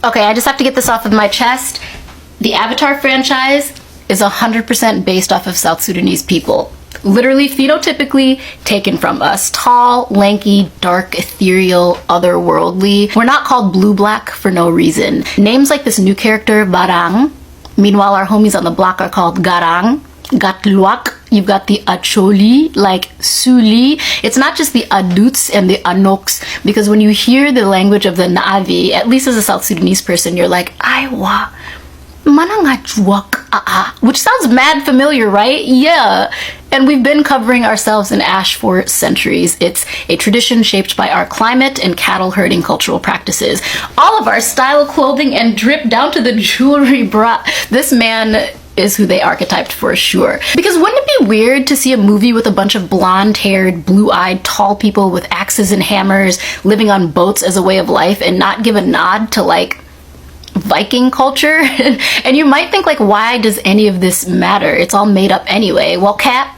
Okay, I just have to get this off of my chest. The Avatar franchise is 100% based off of South Sudanese people. Literally phenotypically taken from us. Tall, lanky, dark, ethereal, otherworldly. We're not called blue-black for no reason. Names like this new character, Barang. Meanwhile, our homies on the block are called Garang, Gatluak. You've got the Acholi, like Suli. It's not just the Aduts and the Anoks, because when you hear the language of the Na'avi, at least as a South Sudanese person, you're like, Aiwa, manangachuak, which sounds mad familiar, right? Yeah. And we've been covering ourselves in ash for centuries. It's a tradition shaped by our climate and cattle herding cultural practices. All of our style clothing and drip down to the jewelry brought. This man is who they archetyped for sure. Because wouldn't it be weird to see a movie with a bunch of blonde-haired, blue-eyed, tall people with axes and hammers living on boats as a way of life and not give a nod to like Viking culture? And you might think like, why does any of this matter? It's all made up anyway. Well, Cap,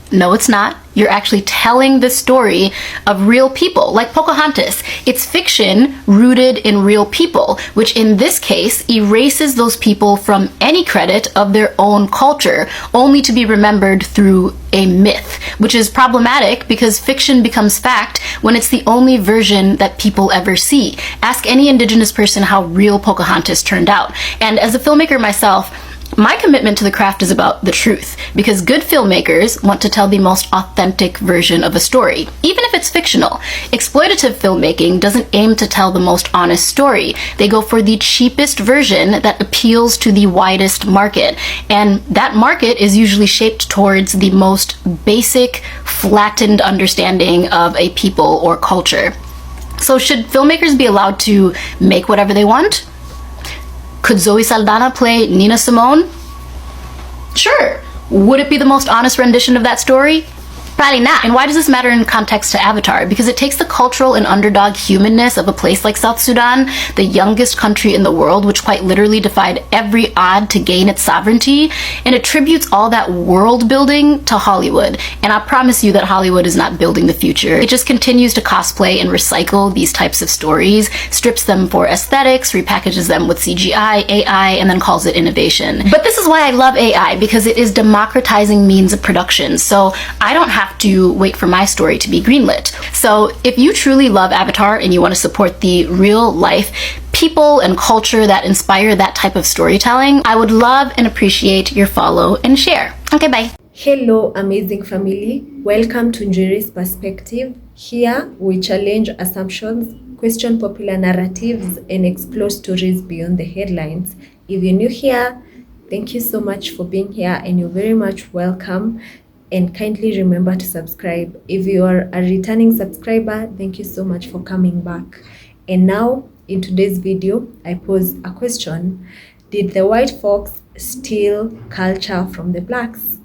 no, it's not. You're actually telling the story of real people, like Pocahontas. It's fiction rooted in real people, which in this case erases those people from any credit of their own culture, only to be remembered through a myth, which is problematic because fiction becomes fact when it's the only version that people ever see. Ask any indigenous person how real Pocahontas turned out. And as a filmmaker myself, my commitment to the craft is about the truth, because good filmmakers want to tell the most authentic version of a story, even if it's fictional. Exploitative filmmaking doesn't aim to tell the most honest story. They go for the cheapest version that appeals to the widest market, and that market is usually shaped towards the most basic, flattened understanding of a people or culture. So should filmmakers be allowed to make whatever they want? Could Zoe Saldana play Nina Simone? Sure. Would it be the most honest rendition of that story? Probably not. And why does this matter in context to Avatar? Because it takes the cultural and underdog humanness of a place like South Sudan, the youngest country in the world, which quite literally defied every odd to gain its sovereignty, and attributes all that world building to Hollywood. And I promise you that Hollywood is not building the future. It just continues to cosplay and recycle these types of stories, strips them for aesthetics, repackages them with CGI, AI, and then calls it innovation. But this is why I love AI, because it is democratizing means of production. So I don't have to wait for my story to be greenlit. So if you truly love Avatar and you want to support the real life people and culture that inspire that type of storytelling, I would love and appreciate your follow and share. Okay, bye. Hello, amazing family. Welcome to Njeri's Perspective. Here we challenge assumptions, question popular narratives, and explore stories beyond the headlines. If you're new here, thank you so much for being here, and you're very much welcome. And kindly remember to subscribe. If you are a returning subscriber, thank you so much for coming back. And now, in today's video, I pose a question. Did the white folks steal culture from the blacks?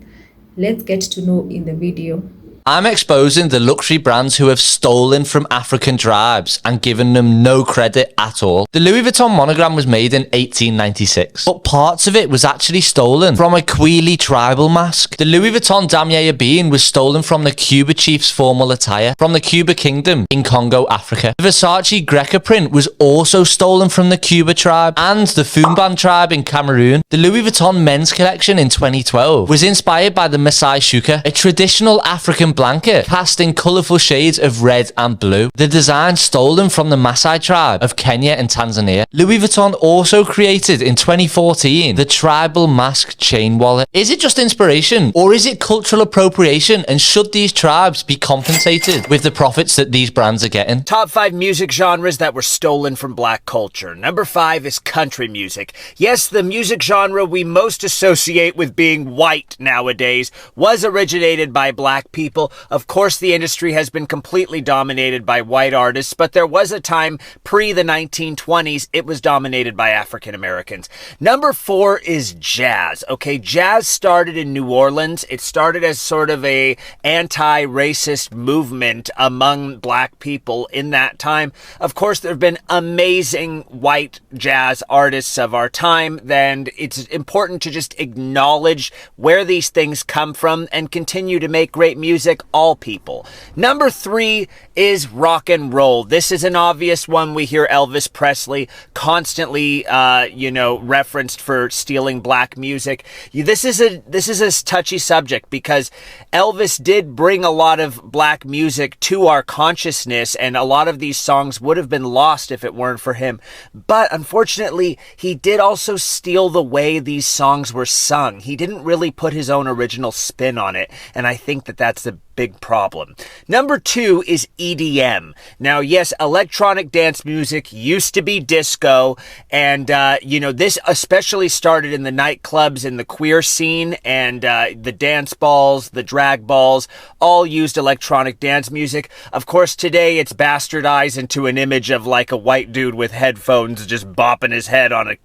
Let's get to know in the video. I'm exposing the luxury brands who have stolen from African tribes and given them no credit at all. The Louis Vuitton monogram was made in 1896, but parts of it was actually stolen from a Kwili tribal mask. The Louis Vuitton damier bean was stolen from the Cuba chief's formal attire from the Cuba Kingdom in Congo, Africa. The Versace Greca print was also stolen from the Cuba tribe and the Fumban tribe in Cameroon. The Louis Vuitton men's collection in 2012 was inspired by the Masai Shuka, a traditional African blanket cast in colourful shades of red and blue. The design stolen from the Maasai tribe of Kenya and Tanzania. Louis Vuitton also created in 2014 the tribal mask chain wallet. Is it just inspiration or is it cultural appropriation, and should these tribes be compensated with the profits that these brands are getting? Top 5 music genres that were stolen from black culture. Number 5 is country music. Yes, the music genre we most associate with being white nowadays was originated by black people. Of course, the industry has been completely dominated by white artists, but there was a time pre the 1920s it was dominated by African Americans. Number 4 is jazz. Okay, jazz started in New Orleans. It started as sort of a anti-racist movement among black people in that time. Of course, there have been amazing white jazz artists of our time, and it's important to just acknowledge where these things come from and continue to make great music music, all people. Number 3 is rock and roll. This is an obvious one. We hear Elvis Presley constantly, referenced for stealing black music. This is a touchy subject because Elvis did bring a lot of black music to our consciousness, and a lot of these songs would have been lost if it weren't for him. But unfortunately, he did also steal the way these songs were sung. He didn't really put his own original spin on it, and I think that that's the big problem. Number 2 is EDM. Now, yes, electronic dance music used to be disco, and this especially started in the nightclubs in the queer scene, and the dance balls, the drag balls, all used electronic dance music. Of course, today it's bastardized into an image of like a white dude with headphones just bopping his head on a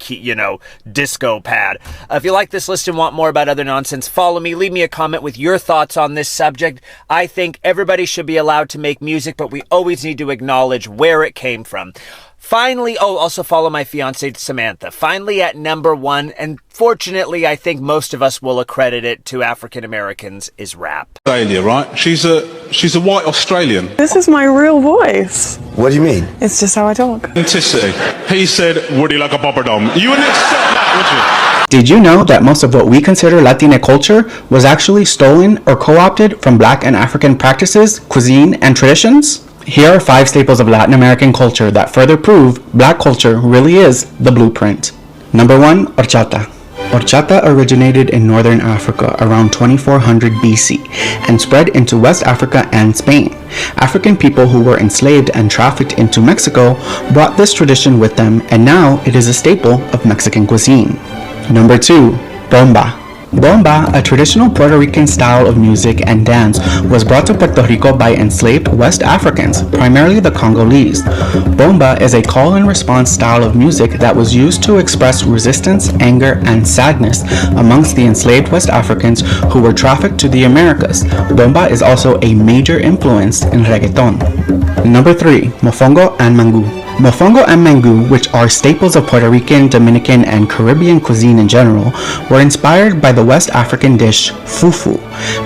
disco pad. If you like this list and want more about other nonsense, follow me. Leave me a comment with your thoughts on this subject. I think everybody should be allowed to make music, but we always need to acknowledge where it came from. Finally, also follow my fiancée Samantha. Finally, at number 1, and fortunately, I think most of us will accredit it to African Americans, is rap. Australia, right? She's a white Australian. This is my real voice. What do you mean? It's just how I talk. Authenticity. He said, "Would you like a poppadom?" You wouldn't accept that, would you? Did you know that most of what we consider Latina culture was actually stolen or co-opted from Black and African practices, cuisine, and traditions? Here are 5 staples of Latin American culture that further prove Black culture really is the blueprint. Number 1, horchata. Horchata originated in northern Africa around 2400 BC and spread into West Africa and Spain. African people who were enslaved and trafficked into Mexico brought this tradition with them, and now it is a staple of Mexican cuisine. Number 2, bomba. Bomba, a traditional Puerto Rican style of music and dance, was brought to Puerto Rico by enslaved West Africans, primarily the Congolese. Bomba is a call and response style of music that was used to express resistance, anger, and sadness amongst the enslaved West Africans who were trafficked to the Americas. Bomba is also a major influence in reggaeton. Number 3, mofongo and mangu. Mofongo and mangu, which are staples of Puerto Rican, Dominican, and Caribbean cuisine in general, were inspired by the West African dish fufu.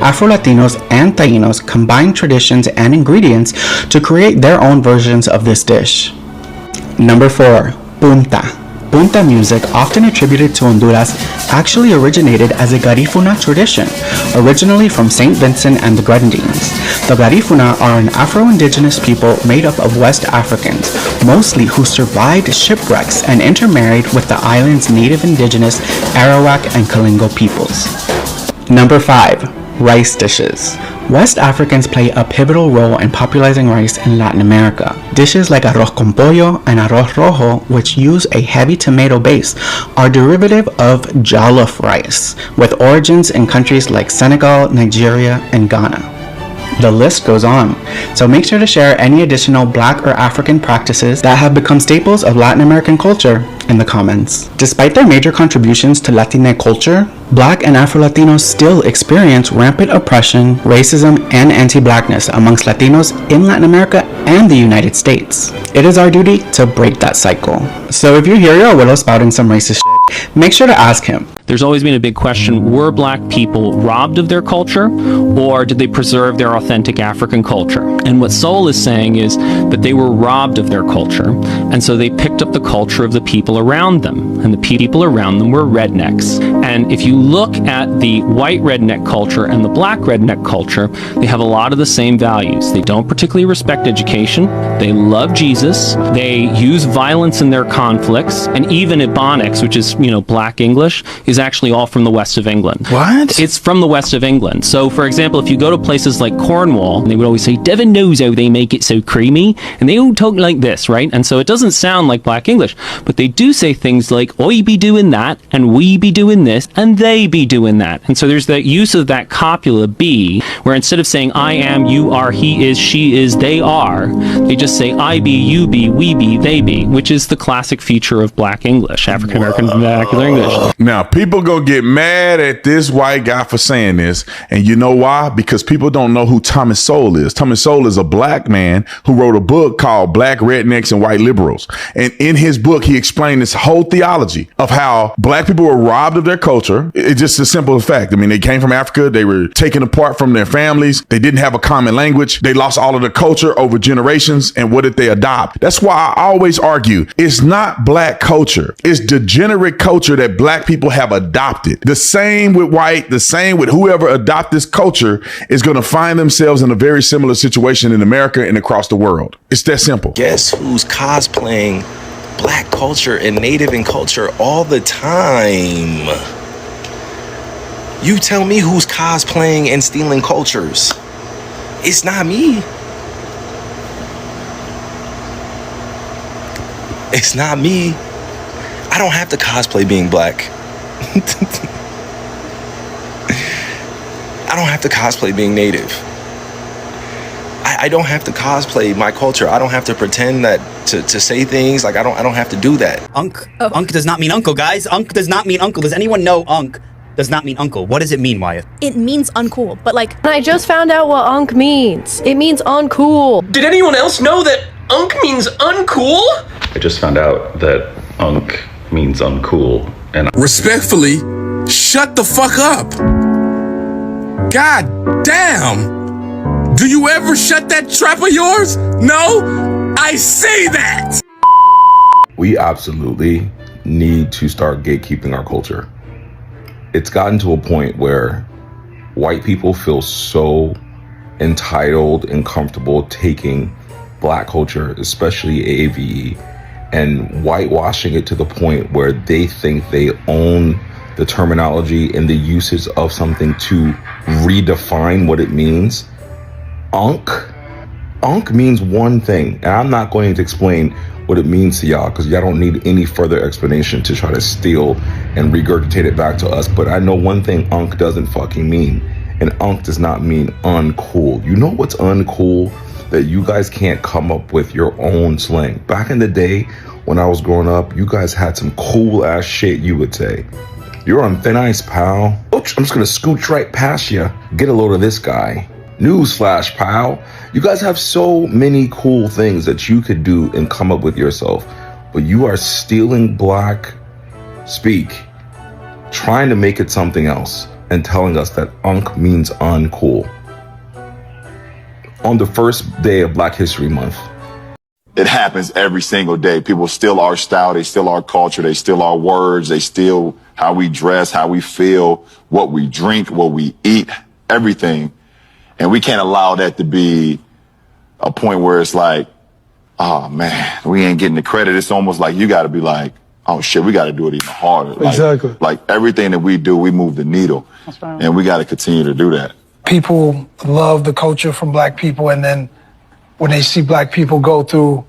Afro-Latinos and Tainos combined traditions and ingredients to create their own versions of this dish. Number 4, punta. Punta music, often attributed to Honduras, actually originated as a Garifuna tradition, originally from St. Vincent and the Grenadines. The Garifuna are an Afro-Indigenous people made up of West Africans, mostly who survived shipwrecks and intermarried with the island's native indigenous Arawak and Kalingo peoples. Number 5, rice dishes. West Africans play a pivotal role in popularizing rice in Latin America. Dishes like arroz con pollo and arroz rojo, which use a heavy tomato base, are derivative of jollof rice, with origins in countries like Senegal, Nigeria, and Ghana. The list goes on, so make sure to share any additional Black or African practices that have become staples of Latin American culture in the comments. Despite their major contributions to Latina culture, Black and Afro-Latinos still experience rampant oppression, racism, and anti-Blackness amongst Latinos in Latin America and the United States. It is our duty to break that cycle. So if you hear your widow spouting some racist shit, make sure to ask him. There's always been a big question, were Black people robbed of their culture, or did they preserve their authentic African culture? And what Soul is saying is that they were robbed of their culture, and so they picked up the culture of the people around them, and the people around them were rednecks. And if you look at the white redneck culture and the Black redneck culture, they have a lot of the same values. They don't particularly respect education, they love Jesus, they use violence in their conflicts, and even Ebonics, which is, Black English, is actually all from the west of England. What? It's from the west of England. So, for example, if you go to places like Cornwall, they would always say, Devon knows how they make it so creamy, and they all talk like this, right? And so it doesn't sound like Black English, but they do say things like, I be doing that, and we be doing this, and they be doing that. And so there's the use of that copula be, where instead of saying I am, you are, he is, she is, they are, they just say I be, you be, we be, they be, which is the classic feature of Black English, African American vernacular English. Now, people go get mad at this white guy for saying this, and you know why? Why? Because people don't know who Thomas Sowell is. Thomas Sowell is a black man who wrote a book called Black Rednecks and White Liberals. And in his book, he explained this whole theology of how black people were robbed of their culture. It's just a simple fact. I mean, they came from Africa. They were taken apart from their families. They didn't have a common language. They lost all of their culture over generations. And what did they adopt? That's why I always argue it's not black culture. It's degenerate culture that black people have adopted. The same with white, the same with whoever adopt this culture is going to find themselves in a very similar situation in America and across the world. It's that simple. Guess who's cosplaying black culture and native and culture all the time? You tell me who's cosplaying and stealing cultures. It's not me. It's not me. I don't have to cosplay being black. I don't have to cosplay being native. I don't have to cosplay my culture. I don't have to pretend that to say things like I don't have to do that. Unk. Unk does not mean uncle, guys. Unk does not mean uncle. Does anyone know unk does not mean uncle? What does it mean, Wyatt? It means uncool, but like... I just found out what unk means. It means uncool. Did anyone else know that unk means uncool? I just found out that unk means uncool. And respectfully, shut the fuck up. God damn. Do you ever shut that trap of yours? No? I say that. We absolutely need to start gatekeeping our culture. It's gotten to a point where white people feel so entitled and comfortable taking black culture, especially AAVE, and whitewashing it to the point where they think they own the terminology and the uses of something to redefine what it means. Unk means one thing, and I'm not going to explain what it means to y'all because y'all don't need any further explanation to try to steal and regurgitate it back to us. But I know one thing unk doesn't fucking mean, and unk does not mean uncool. You know what's uncool? That you guys can't come up with your own slang. Back in the day when I was growing up, you guys had some cool ass shit you would say. You're on thin ice, pal. Oops, I'm just gonna scooch right past you. Get a load of this guy. Newsflash, pal. You guys have so many cool things that you could do and come up with yourself, but you are stealing black speak, trying to make it something else, and telling us that unk means uncool. On the first day of Black History Month. It happens every single day. People steal our style, they steal our culture, they steal our words, they steal how we dress, how we feel, what we drink, what we eat, everything. And we can't allow that to be a point where it's like, oh man, we ain't getting the credit. It's almost like you got to be like, oh shit, we got to do it even harder. Exactly. Like everything that we do, we move the needle. That's right. And we got to continue to do that. People love the culture from black people, and then when they see black people go through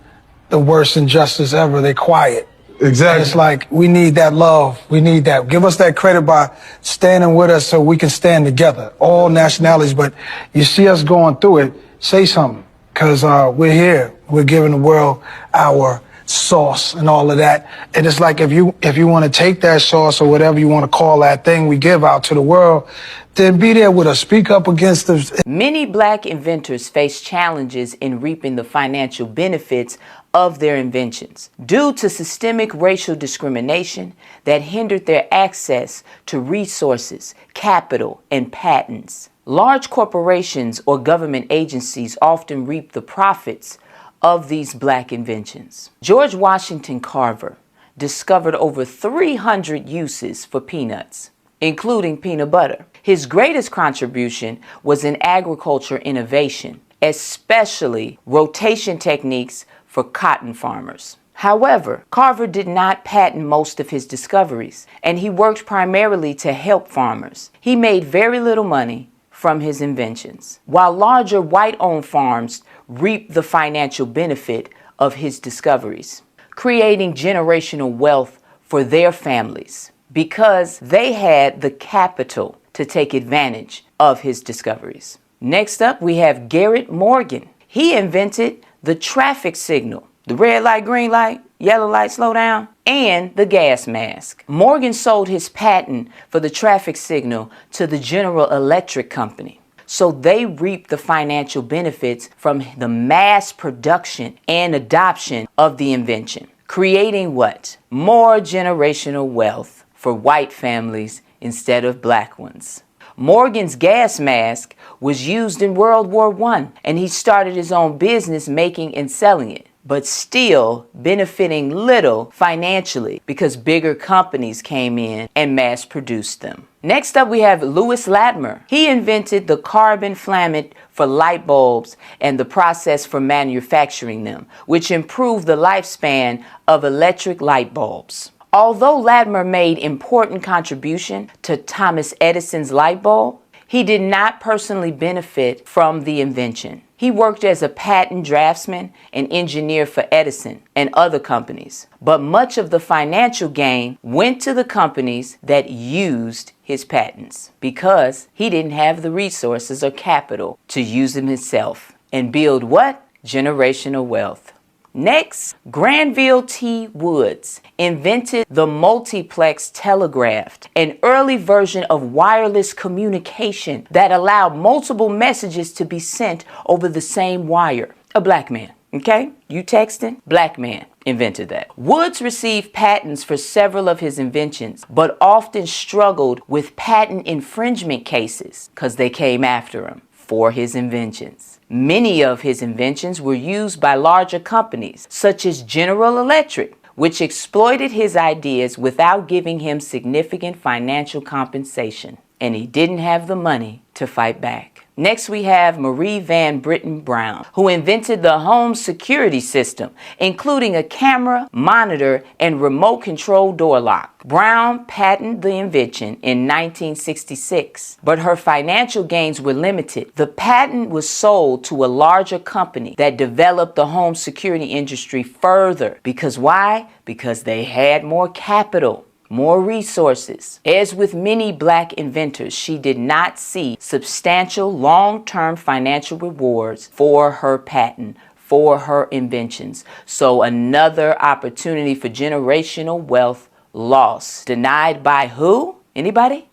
the worst injustice ever, they quiet. Exactly. And it's like, we need that love. We need that. Give us that credit by standing with us so we can stand together, all nationalities. But you see us going through it, say something, because we're here. We're giving the world our sauce and all of that. And it's like, if you want to take that sauce or whatever you want to call that thing we give out to the world, then be there with us. Speak up against us. Many black inventors face challenges in reaping the financial benefits of their inventions due to systemic racial discrimination that hindered their access to resources, capital, and patents. Large corporations or government agencies often reap the profits of these black inventions. George Washington Carver discovered over 300 uses for peanuts, including peanut butter. His greatest contribution was in agriculture innovation, especially rotation techniques for cotton farmers. However, Carver did not patent most of his discoveries, and he worked primarily to help farmers. He made very little money from his inventions, while larger white-owned farms reaped the financial benefit of his discoveries, creating generational wealth for their families because they had the capital to take advantage of his discoveries. Next up, we have Garrett Morgan. He invented the traffic signal, the red light, green light, yellow light, slow down, and the gas mask. Morgan sold his patent for the traffic signal to the General Electric Company. so they reap the financial benefits from the mass production and adoption of the invention, creating what? More generational wealth for white families instead of black ones. Morgan's gas mask was used in World War I, and he started his own business making and selling it, but still benefiting little financially because bigger companies came in and mass produced them. Next up, we have Lewis Latimer. He invented the carbon filament for light bulbs and the process for manufacturing them, which improved the lifespan of electric light bulbs. Although Latimer made important contribution to Thomas Edison's light bulb, he did not personally benefit from the invention. He worked as a patent draftsman and engineer for Edison and other companies, but much of the financial gain went to the companies that used his patents because he didn't have the resources or capital to use them himself and build what? Generational wealth. Next, Granville T. Woods invented the multiplex telegraph, an early version of wireless communication that allowed multiple messages to be sent over the same wire. A black man, okay? You texting? Black man invented that. Woods received patents for several of his inventions, but often struggled with patent infringement cases because they came after him for his inventions. Many of his inventions were used by larger companies, such as General Electric, which exploited his ideas without giving him significant financial compensation, and he didn't have the money to fight back. Next, we have Marie Van Britten Brown, who invented the home security system, including a camera, monitor, and remote control door lock. Brown patented the invention in 1966, but her financial gains were limited. The patent was sold to a larger company that developed the home security industry further. Because why? Because they had more capital, more resources. As with many black inventors, she did not see substantial long-term financial rewards for her patent, for her inventions. So another opportunity for generational wealth lost. Denied by who? Anybody?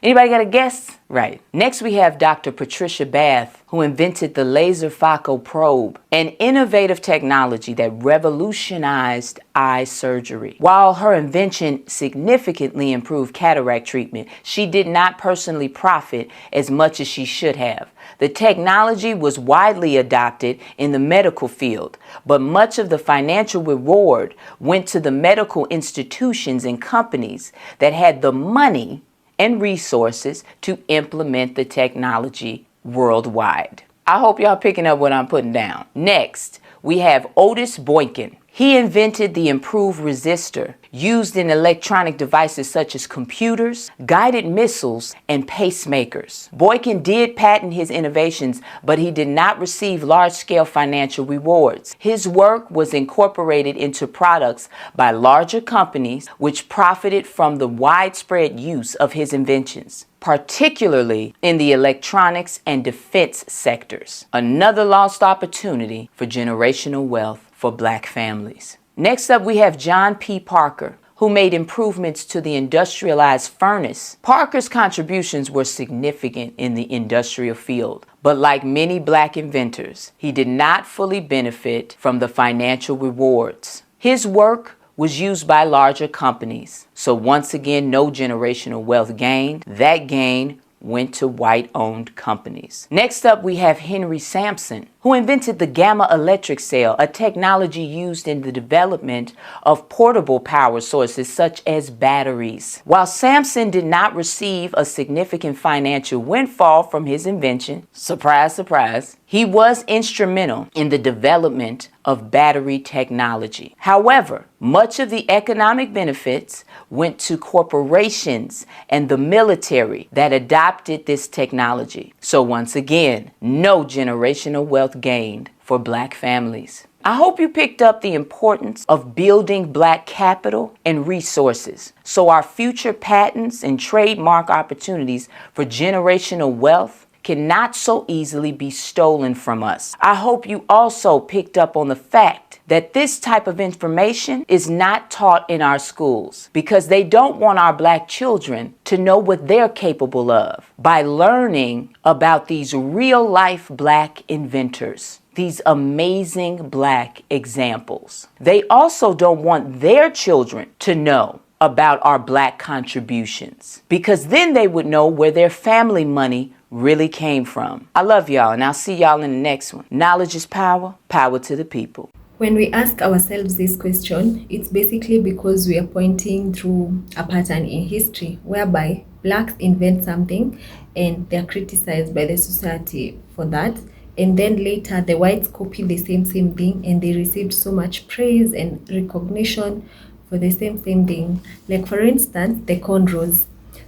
Anybody got a guess? Right. Next, we have Dr. Patricia Bath, who invented the laser phaco probe, an innovative technology that revolutionized eye surgery. While her invention significantly improved cataract treatment, she did not personally profit as much as she should have. The technology was widely adopted in the medical field, but much of the financial reward went to the medical institutions and companies that had the money and resources to implement the technology worldwide. I hope y'all picking up what I'm putting down. Next, we have Otis Boykin. He invented the improved resistor used in electronic devices such as computers, guided missiles, and pacemakers. Boykin did patent his innovations, but he did not receive large-scale financial rewards. His work was incorporated into products by larger companies, which profited from the widespread use of his inventions, particularly in the electronics and defense sectors. Another lost opportunity for generational wealth for black families. Next up, we have John P. Parker, who made improvements to the industrialized furnace. Parker's contributions were significant in the industrial field, but like many black inventors, he did not fully benefit from the financial rewards. His work was used by larger companies, so once again, no generational wealth gained. That gain went to white-owned companies. Next up, we have Henry Sampson, who invented the gamma electric cell, a technology used in the development of portable power sources such as batteries. While Sampson did not receive a significant financial windfall from his invention, surprise, surprise, he was instrumental in the development of battery technology. However, much of the economic benefits went to corporations and the military that adopted this technology. So once again, no generational wealth gained for black families. I hope you picked up the importance of building black capital and resources so our future patents and trademark opportunities for generational wealth cannot so easily be stolen from us. I hope you also picked up on the fact that this type of information is not taught in our schools because they don't want our Black children to know what they're capable of by learning about these real-life Black inventors, these amazing Black examples. They also don't want their children to know about our Black contributions because then they would know where their family money really came from. I love y'all, and I'll see y'all in the next one. Knowledge is power, power to the people. When we ask ourselves this question, it's basically because we are pointing through a pattern in history whereby Blacks invent something and they're criticized by the society for that. And then later the whites copy the same thing and they received so much praise and recognition for the same thing. Like for instance, the cornrows.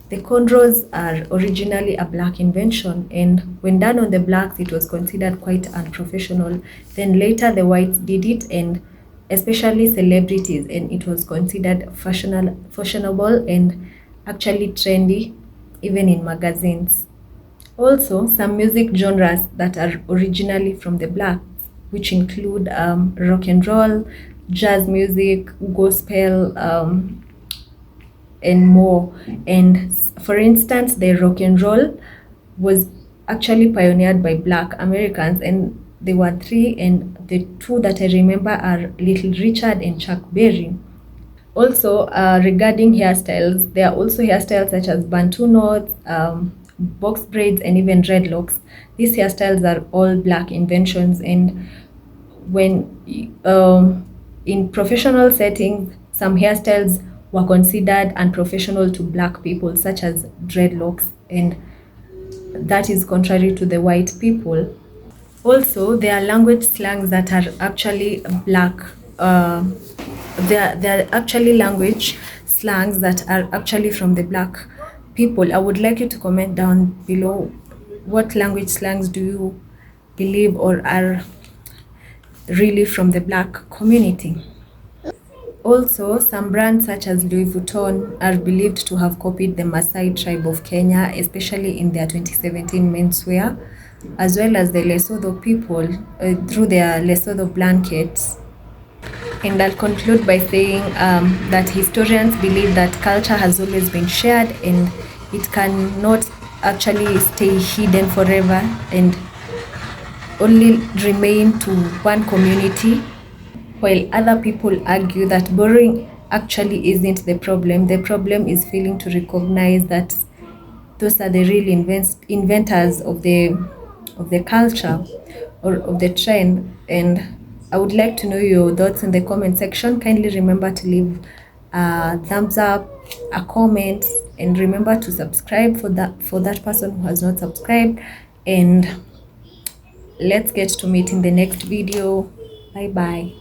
The cornrows are originally a Black invention, and when done on the Blacks, it was considered quite unprofessional. Then later the whites did it, and especially celebrities, and it was considered fashionable and actually trendy, even in magazines. Also, some music genres that are originally from the Blacks, which include rock and roll, jazz music, gospel, and more. And for instance, the rock and roll was actually pioneered by Black Americans, and there were three, and the two that I remember are Little Richard and Chuck Berry. Also, regarding hairstyles, there are also hairstyles such as Bantu knots, box braids, and even dreadlocks. These hairstyles are all Black inventions, and when in professional settings, some hairstyles were considered unprofessional to Black people, such as dreadlocks, and that is contrary to the white people. Also, there are language slangs that are actually Black. There are actually language slangs that are actually from the Black people. I would like you to comment down below what language slangs do you believe or are really from the Black community. Also, some brands such as Louis Vuitton are believed to have copied the Maasai tribe of Kenya, especially in their 2017 menswear, as well as the Lesotho people through their Lesotho blankets. And I'll conclude by saying that historians believe that culture has always been shared and it cannot actually stay hidden forever and only remain to one community, while other people argue that borrowing actually isn't the problem. The problem is failing to recognize that those are the real inventors of the culture or of the trend. And I would like to know your thoughts in the comment section. Kindly remember to leave a thumbs up, a comment, and remember to subscribe for that person who has not subscribed. And let's get to meet in the next video. Bye bye.